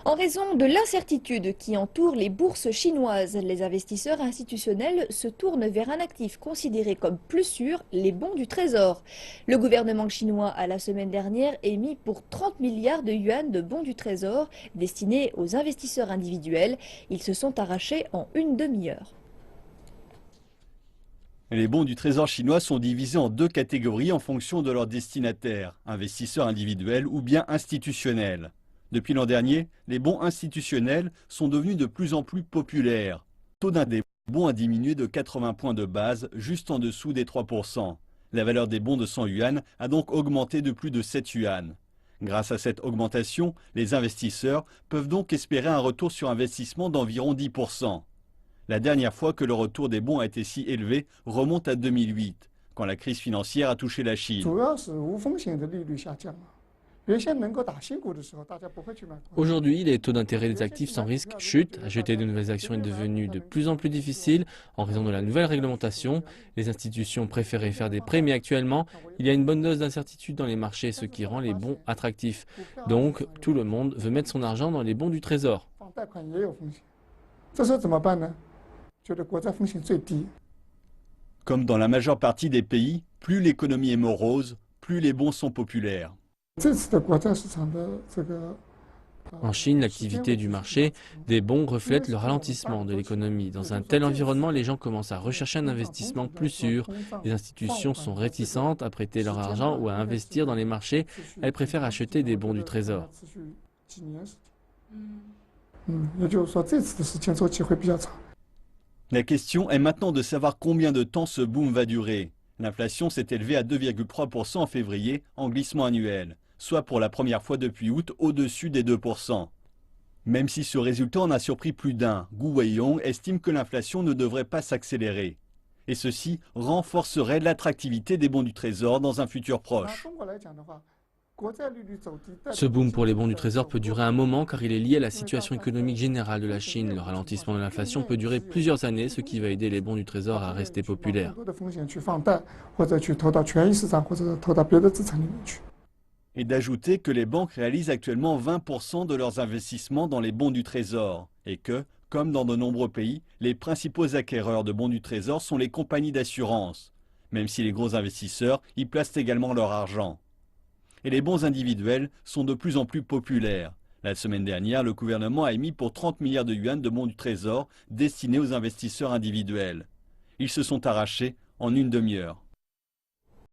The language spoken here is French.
En raison de l'incertitude qui entoure les bourses chinoises, les investisseurs institutionnels se tournent vers un actif considéré comme plus sûr, les bons du Trésor. Le gouvernement chinois a la semaine dernière émis pour 30 milliards de yuan de bons du Trésor destinés aux investisseurs individuels. Ils se sont arrachés en une demi-heure. Les bons du Trésor chinois sont divisés en deux catégories en fonction de leur destinataire, investisseurs individuels ou bien institutionnels. Depuis l'an dernier, les bons institutionnels sont devenus de plus en plus populaires. Le taux d'un des bons a diminué de 80 points de base, juste en dessous des 3%. La valeur des bons de 100 yuan a donc augmenté de plus de 7 yuan. Grâce à cette augmentation, les investisseurs peuvent donc espérer un retour sur investissement d'environ 10%. La dernière fois que le retour des bons a été si élevé remonte à 2008, quand la crise financière a touché la Chine. Aujourd'hui, les taux d'intérêt des actifs sans risque chutent. Acheter de nouvelles actions est devenu de plus en plus difficile en raison de la nouvelle réglementation. Les institutions préfèrent faire des prêts, mais actuellement, il y a une bonne dose d'incertitude dans les marchés, ce qui rend les bons attractifs. Donc, tout le monde veut mettre son argent dans les bons du Trésor. Comme dans la majeure partie des pays, plus l'économie est morose, plus les bons sont populaires. En Chine, l'activité du marché des bons reflète le ralentissement de l'économie. Dans un tel environnement, les gens commencent à rechercher un investissement plus sûr. Les institutions sont réticentes à prêter leur argent ou à investir dans les marchés. Elles préfèrent acheter des bons du Trésor. La question est maintenant de savoir combien de temps ce boom va durer. L'inflation s'est élevée à 2,3% en février en glissement annuel, soit pour la première fois depuis août au-dessus des 2%. Même si ce résultat en a surpris plus d'un, Gu Weiyong estime que l'inflation ne devrait pas s'accélérer. Et ceci renforcerait l'attractivité des bons du Trésor dans un futur proche. Ce boom pour les bons du Trésor peut durer un moment car il est lié à la situation économique générale de la Chine. Le ralentissement de l'inflation peut durer plusieurs années, ce qui va aider les bons du Trésor à rester populaires. Et d'ajouter que les banques réalisent actuellement 20% de leurs investissements dans les bons du Trésor et que, comme dans de nombreux pays, les principaux acquéreurs de bons du Trésor sont les compagnies d'assurance, même si les gros investisseurs y placent également leur argent. Et les bons individuels sont de plus en plus populaires. La semaine dernière, le gouvernement a émis pour 30 milliards de yuan de bons du Trésor destinés aux investisseurs individuels. Ils se sont arrachés en une demi-heure.